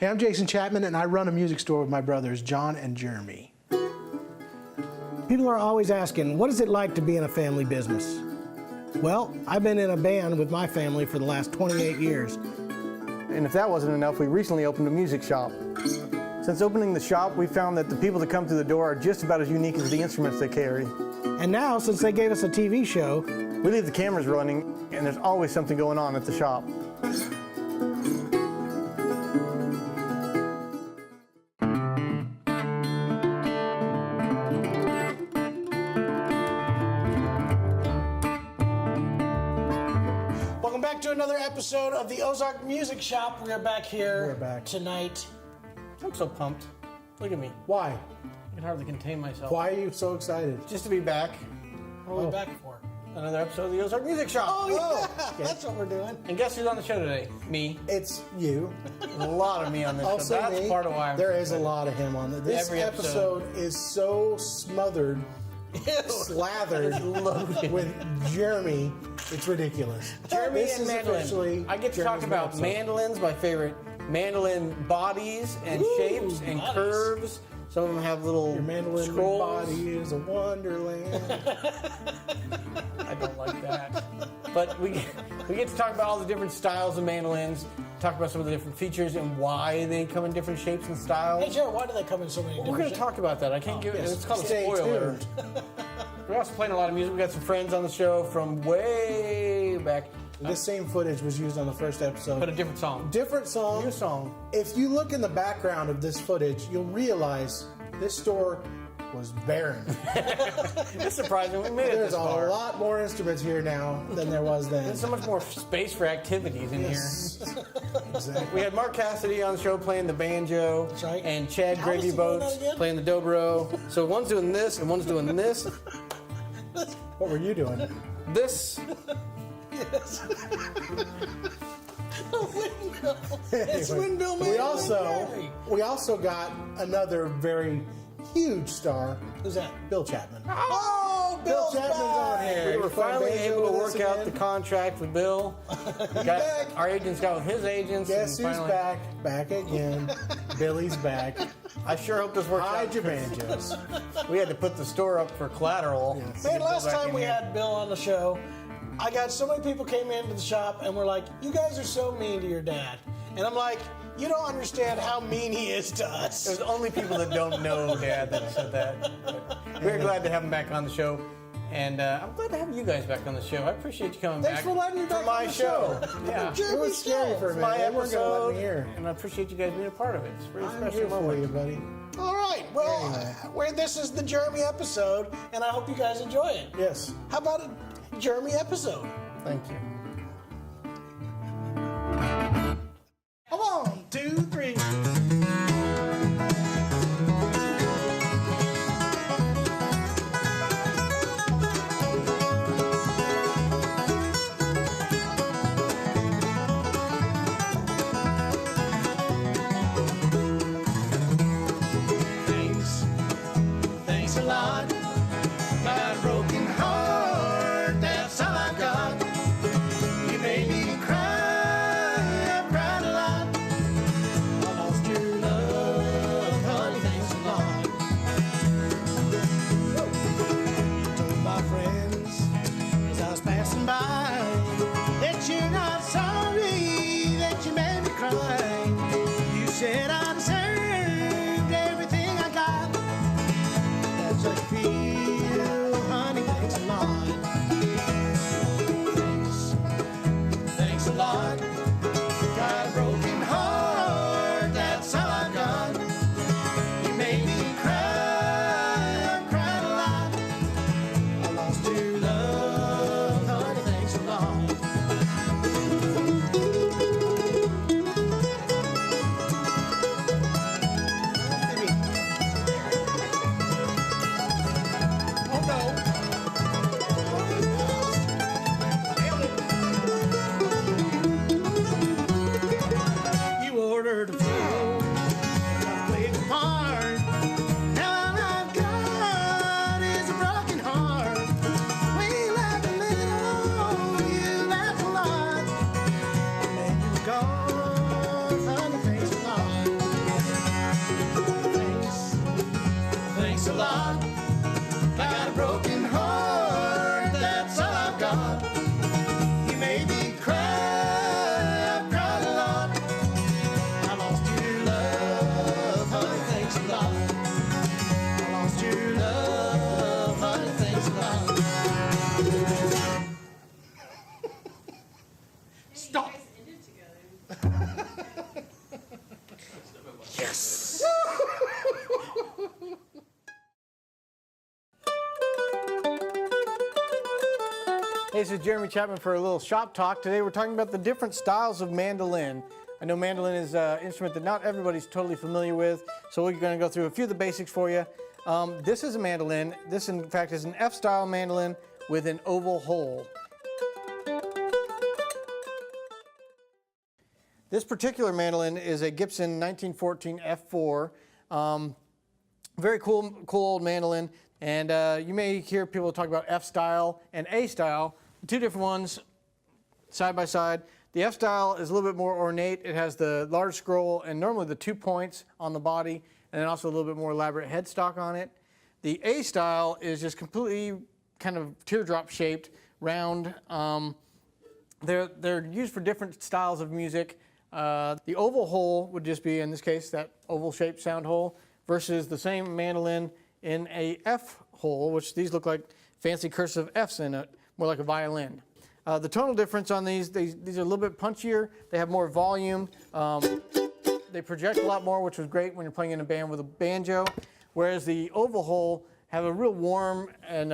Hey, I'm Jason Chapman, and I run a music store with my brothers, John and Jeremy. People are always asking, what is it like to be in a family business? Well, I've been in a band with my family for the last 28 years. And if that wasn't enough, we recently opened a music shop. Since opening the shop, we found that the people that come through the door are just about as unique as the instruments they carry. And now, since they gave us a TV show, we leave the cameras running, and there's always something going on at the shop. welcome back to another episode of the Ozark Music Shop. We are back here We're back tonight. I'm so pumped. Look at me. Why? I can hardly contain myself. Why are you so excited? Just to be back. What are we back for? Another episode of the Ozark Music Shop. Oh, yeah. Okay. That's what we're doing. And guess who's on the show today? Me. It's you. There's a lot of me on this Also show. That's me. part of why I'm There so is a excited. lot of him on this. This Every episode is so smothered, slathered with Jeremy. It's ridiculous. Jeremy This and is mandolin. officially I get to talk Jeremy's about episode. mandolins, my favorite mandolin bodies and Ooh, shapes and bodies. curves. Some of them have little Your mandolin scrolls. body is a wonderland. I don't like that. But we get to talk about all the different styles of mandolins, talk about some of the different features and why they come in different shapes and styles. Hey, Jared, why do they come in so many We're different going to talk about that. I can't give it. yes. It's called Stay a spoiler. tuned. We're also playing a lot of music. We got some friends on the show from way back. This same footage was used on the first episode. But a different song. Different song. New song. If you look in the background of this footage, you'll realize this store was barren. It's surprising. We made it There's this a far. lot more instruments here now than there was then. There's so much more space for activities in Yes. Exactly. here. We had Mark Cassidy on the show playing the banjo, That's right. and Chad How was Gravy he doing Boats that again? playing the dobro. So one's doing this and one's doing this. What were you doing? This. Yes. It's Windmill Man. We also got another very huge star. Who's that? Bill Chapman. Oh, Bill Chapman's on here. We were You playing finally banjo able to with work us out again? the contract with Bill. Our agents got with his agents. Guess and who's finally- back? Back again. Billy's back. I sure hope this works Hide out. your banjos. We had to put the store up for collateral. Yes. to get Man, Bill last back time in we here. had Bill on the show, I got so many people came into the shop and were like, "You guys are so mean to your dad," and I'm like, "You don't understand how mean he is to us." There's only people that don't know Dad that said that. But we're glad to have him back on the show. And I'm glad to have you guys back on the show. I appreciate you coming Thanks back. for letting me back my on the show. Yeah. It was scary for a minute. My They weren't going to let episode, me hear. and I appreciate you guys being a part of it. It's a very I'm special here for moment. you, buddy. All right, well, this is the Jeremy episode, and I hope you guys enjoy it. Yes. How about a Jeremy episode? Thank you. Come on, 2, 3. Thanks a lot. Got a broken heart, that's all I got. You made me cry, I cried a lot. I lost your love, honey, thanks a lot. Told my friends as I was passing by that you're not sorry, that you made me cry. You said I deserved everything I got. That's a feel Hey, this is Jeremy Chapman for a little shop talk. Today we're talking about the different styles of mandolin. I know mandolin is an instrument that not everybody's totally familiar with, so we're going to go through a few of the basics for you. This is a mandolin. This, in fact, is an F-style mandolin with an oval hole. This particular mandolin is a Gibson 1914 F4. Very cool old mandolin. And you may hear people talk about F-style and A-style, two different ones side by side. The F-style is a little bit more ornate. It has the large scroll and normally the 2 points on the body, and then also a little bit more elaborate headstock on it. The A-style is just completely kind of teardrop shaped, round. They're used for different styles of music. The oval hole would just be, in this case, that oval shaped sound hole versus the same mandolin in a F hole, which these look like fancy cursive Fs in it, more like a violin. The tonal difference on these are a little bit punchier. They have more volume. They project a lot more, which was great when you're playing in a band with a banjo, whereas the oval hole have a real warm and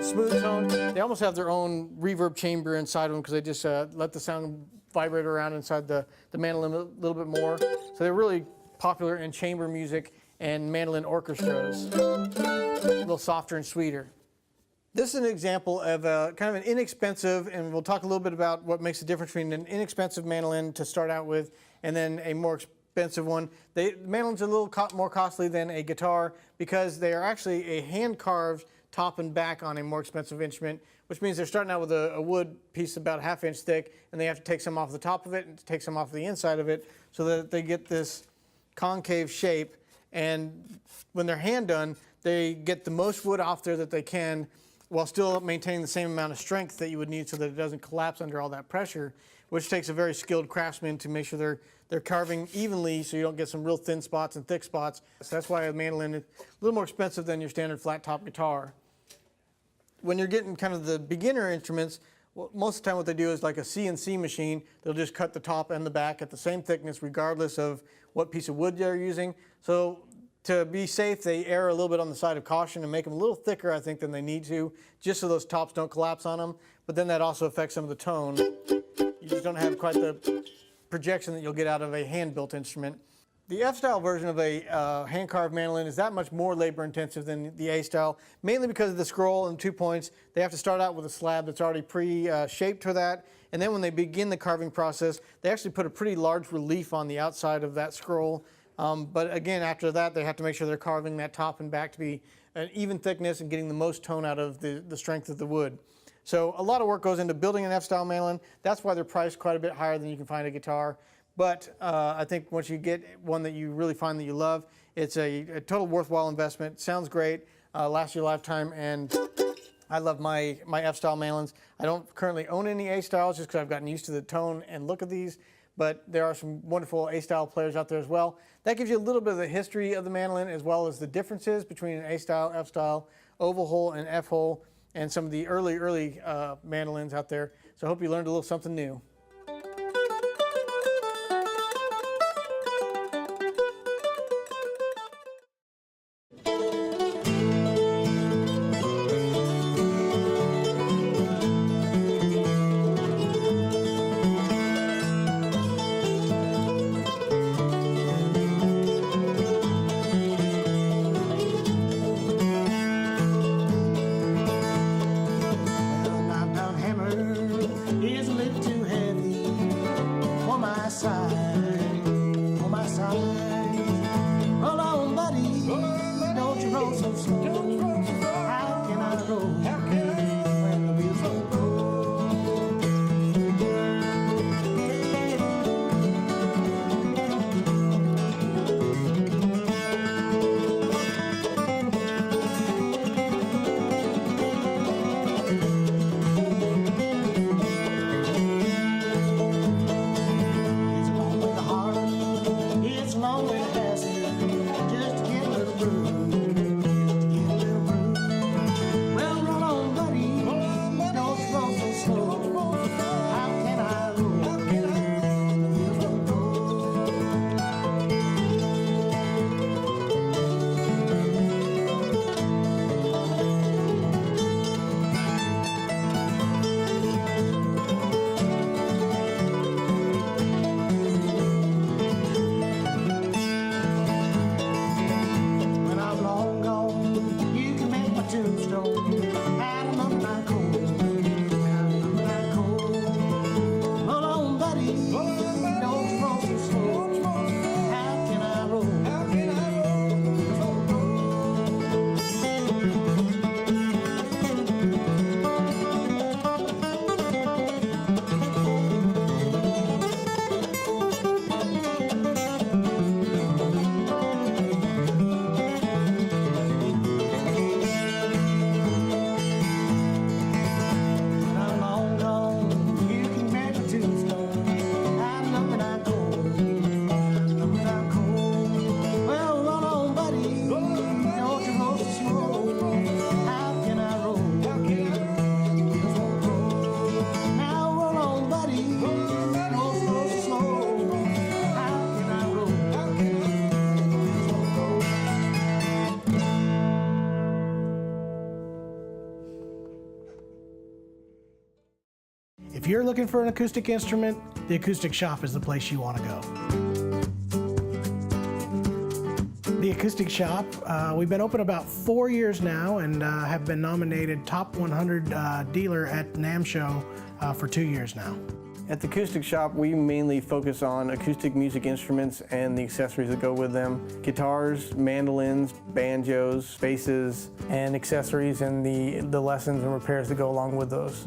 smooth tone. They almost have their own reverb chamber inside of them because they just let the sound vibrate around inside the mandolin a little bit more. So they're really popular in chamber music and mandolin orchestras, a little softer and sweeter. This is an example of kind of an inexpensive, and we'll talk a little bit about what makes the difference between an inexpensive mandolin to start out with and then a more expensive one. The mandolin's a little more costly than a guitar because they are actually a hand-carved top and back on a more expensive instrument, which means they're starting out with a wood piece about 1/2 inch thick, and they have to take some off the top of it and take some off the inside of it so that they get this concave shape. And when they're hand done, they get the most wood off there that they can while still maintaining the same amount of strength that you would need so that it doesn't collapse under all that pressure, which takes a very skilled craftsman to make sure they're carving evenly so you don't get some real thin spots and thick spots. So that's why a mandolin is a little more expensive than your standard flat top guitar. When you're getting kind of the beginner instruments, well, most of the time what they do is like a CNC machine. They'll just cut the top and the back at the same thickness regardless of what piece of wood they're using. So to be safe, they err a little bit on the side of caution and make them a little thicker, I think, than they need to, just so those tops don't collapse on them. But then that also affects some of the tone. You just don't have quite the projection that you'll get out of a hand-built instrument. The F-style version of a hand-carved mandolin is that much more labor-intensive than the A-style, mainly because of the scroll and 2 points. They have to start out with a slab that's already pre-shaped for that, and then when they begin the carving process, they actually put a pretty large relief on the outside of that scroll. But again, after that, they have to make sure they're carving that top and back to be an even thickness and getting the most tone out of the strength of the wood. So a lot of work goes into building an F-style mandolin. That's why they're priced quite a bit higher than you can find a guitar. But I think once you get one that you really find that you love, it's a total worthwhile investment. Sounds great, lasts your lifetime, and I love my F-style mandolins. I don't currently own any A-styles just because I've gotten used to the tone and look of these, but there are some wonderful A-style players out there as well. That gives you a little bit of the history of the mandolin as well as the differences between an A-style, F-style, oval hole, and F-hole, and some of the early mandolins out there. So I hope you learned a little something new. Well, 9-pound hammer is a lift too heavy. If you're looking for an acoustic instrument, the Acoustic Shop is the place you want to go. The Acoustic Shop, we've been open about 4 years now and have been nominated Top 100 Dealer at NAMM Show for 2 years now. At the Acoustic Shop, we mainly focus on acoustic music instruments and the accessories that go with them. Guitars, mandolins, banjos, basses, and accessories and the lessons and repairs that go along with those.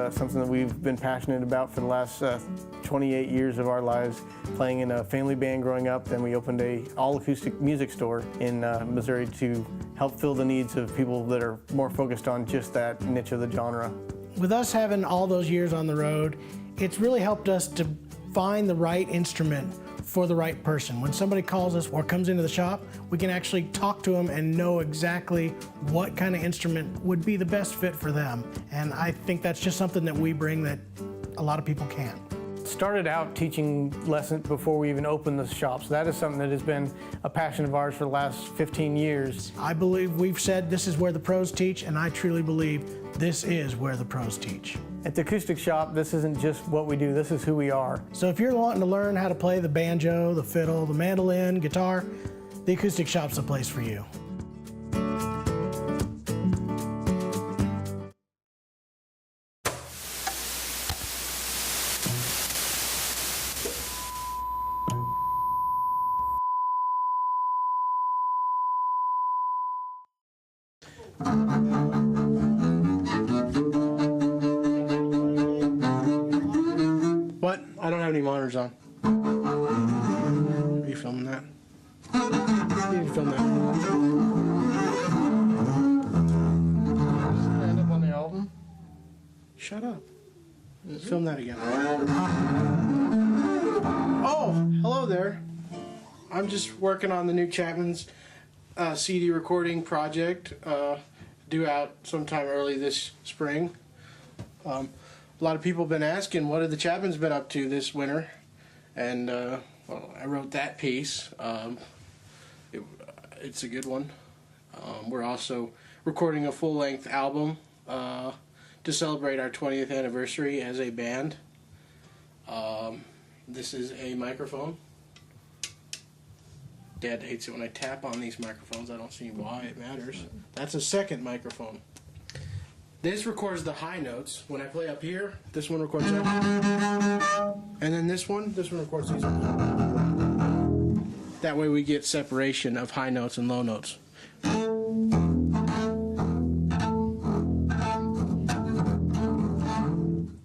It's something that we've been passionate about for the last 28 years of our lives, playing in a family band growing up. Then we opened a all-acoustic music store in Missouri to help fill the needs of people that are more focused on just that niche of the genre. With us having all those years on the road, it's really helped us to find the right instrument for the right person. When somebody calls us or comes into the shop, we can actually talk to them and know exactly what kind of instrument would be the best fit for them. And I think that's just something that we bring that a lot of people can't. Started out teaching lessons before we even opened the shop, so that is something that has been a passion of ours for the last 15 years. I believe we've said this is where the pros teach, and I truly believe this is where the pros teach. At the Acoustic Shop, this isn't just what we do, this is who we are. So if you're wanting to learn how to play the banjo, the fiddle, the mandolin, guitar, the Acoustic Shop's the place for you. What? I don't have any monitors on. Are you filming that? You need to film that. End up on the album? Shut up. Film that again. Oh, hello there. I'm just working on the new Chapmans CD recording project, due out sometime early this spring. A lot of people have been asking, what have the Chapmans been up to this winter? And well, I wrote that piece. It's a good one. We're also recording a full-length album to celebrate our 20th anniversary as a band. This is a microphone. Dad hates it when I tap on these microphones. I don't see why it matters. That's a second microphone. This records the high notes. When I play up here, this one records that. And then this one records these. That way we get separation of high notes and low notes.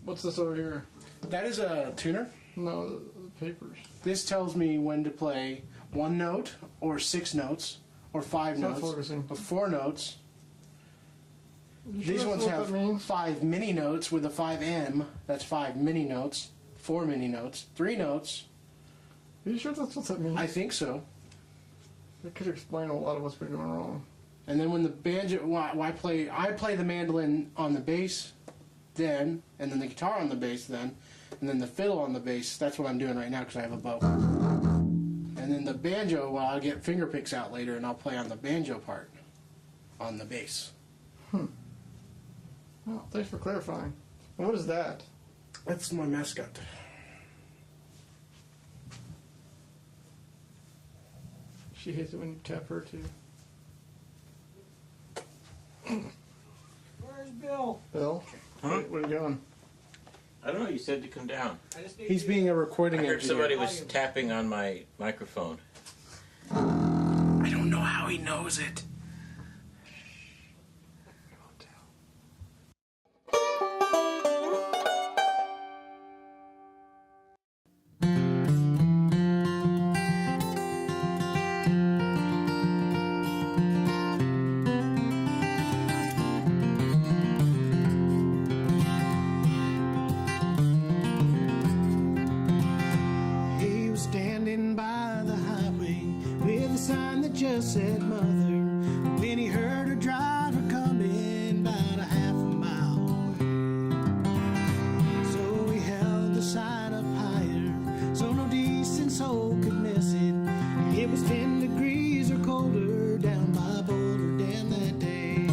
What's this over here? That is a tuner. No, the papers. This tells me when to play one note, or 6 notes, or 5 It's not notes, focusing. or 4 notes. These sure ones that's what have that means? 5 mini notes with a 5M. That's 5 mini notes, 4 mini notes, 3 notes. Are you sure that's what that means? I think so. That could explain a lot of what's been going wrong. And then when the banjo, I play the mandolin on the bass, then, and then the guitar on the bass, then, and then the fiddle on the bass. That's what I'm doing right now because I have a bow. And then the banjo, well, I'll get finger picks out later, and I'll play on the banjo part on the bass. Oh, thanks for clarifying. What is that? That's my mascot. She hates it when you tap her too. Where's Bill? Bill? Huh? Where are you going? I don't know, you said to come down. He's being a recording I heard engineer. somebody was tapping on my microphone. I don't know how he knows it. He was standing by the highway with a sign that just said mother. When he heard her driver coming about a half a mile away, so he held the sign up higher so no decent soul could miss it. It was 10 degrees or colder down by Boulder Dam that day.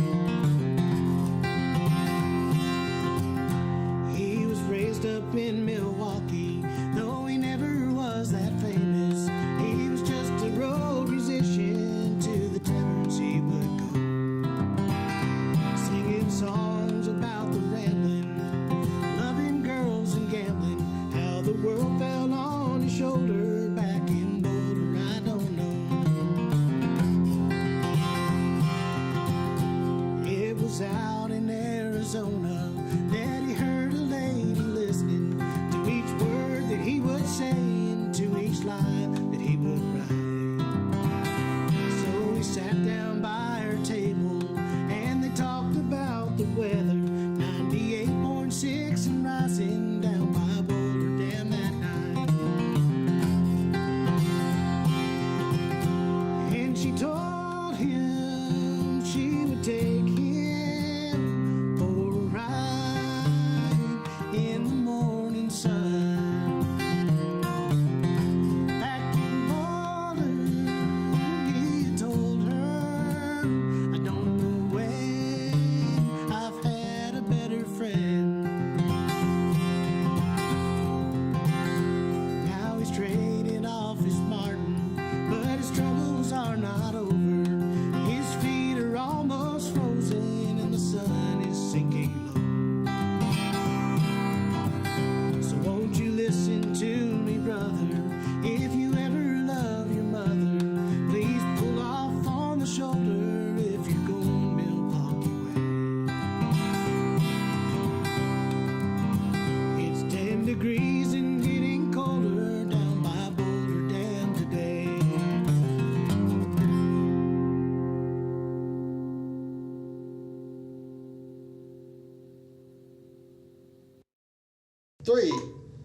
3,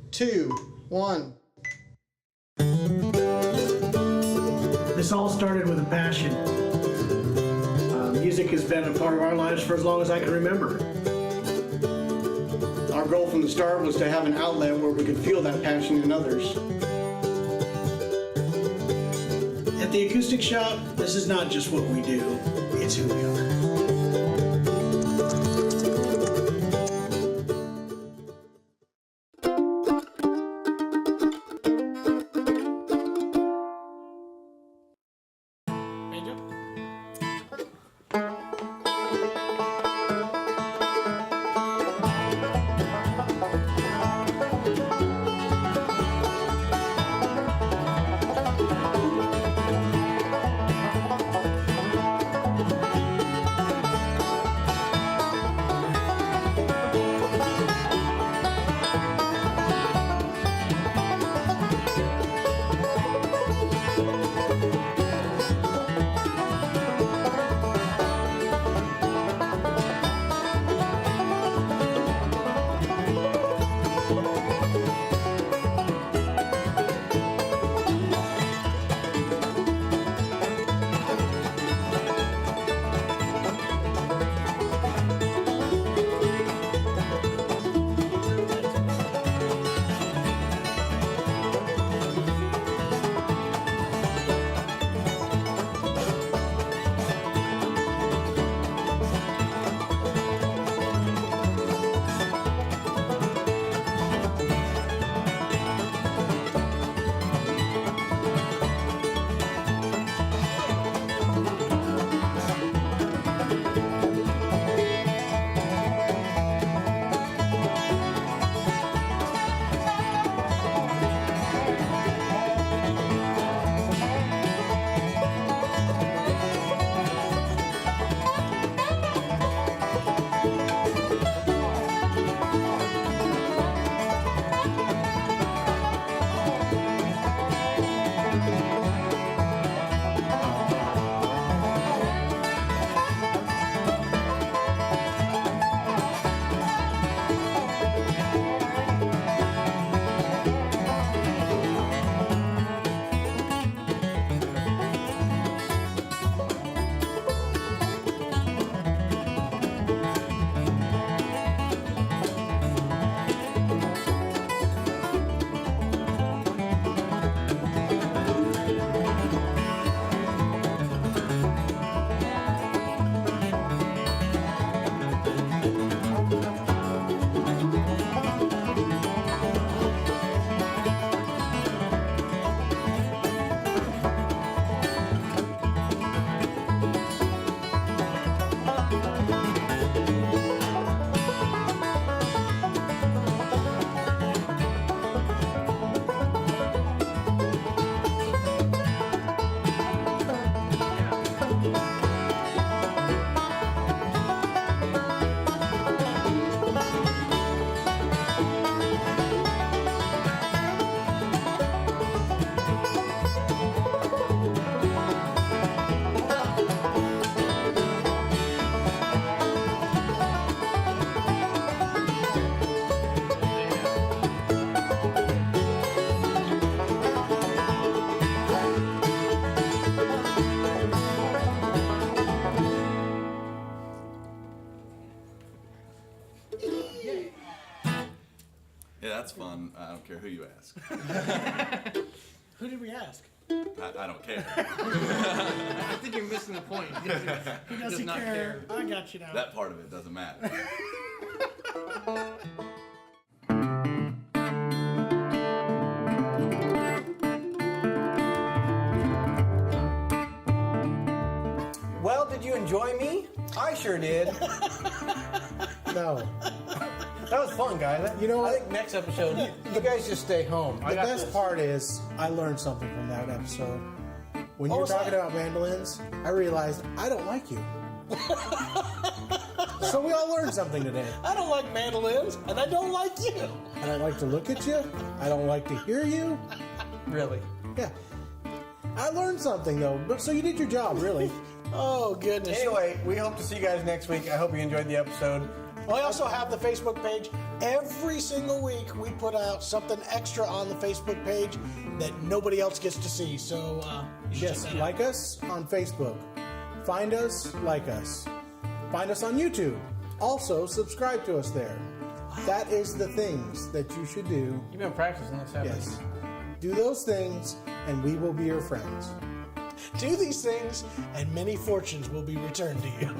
2, 1. This all started with a passion. Music has been a part of our lives for as long as I can remember. Our goal from the start was to have an outlet where we could feel that passion in others. At the Acoustic Shop, this is not just what we do, it's who we are. That's fun. I don't care who you ask. Who did we ask? I don't care. I think you're missing the point. He does Doesn't not care. I got you now. That part of it doesn't matter. Well, did you enjoy me? I sure did. No. That was fun, guys. You know what? I think next episode, you guys just stay home. The best part is I learned something from that episode. When you were talking about mandolins, I realized I don't like you. So we all learned something today. I don't like mandolins, and I don't like you. I don't like to look at you. I don't like to hear you. Really? Yeah. I learned something, though. But so you did your job, really. Oh, goodness. Anyway, we hope to see you guys next week. I hope you enjoyed the episode. We also have the Facebook page, Every single week, we put out something extra on the Facebook page that nobody else gets to see. So, you should Yes, check that out. like us on Facebook. Find us, like us. Find us on YouTube. Also, subscribe to us there. That is the things that you should do. You've been practicing this, haven't Yes. Do those things, and we will be your friends. Do these things, and many fortunes will be returned to you.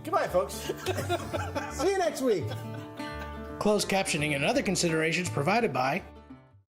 Goodbye, folks. See you next week. Closed captioning and other considerations provided by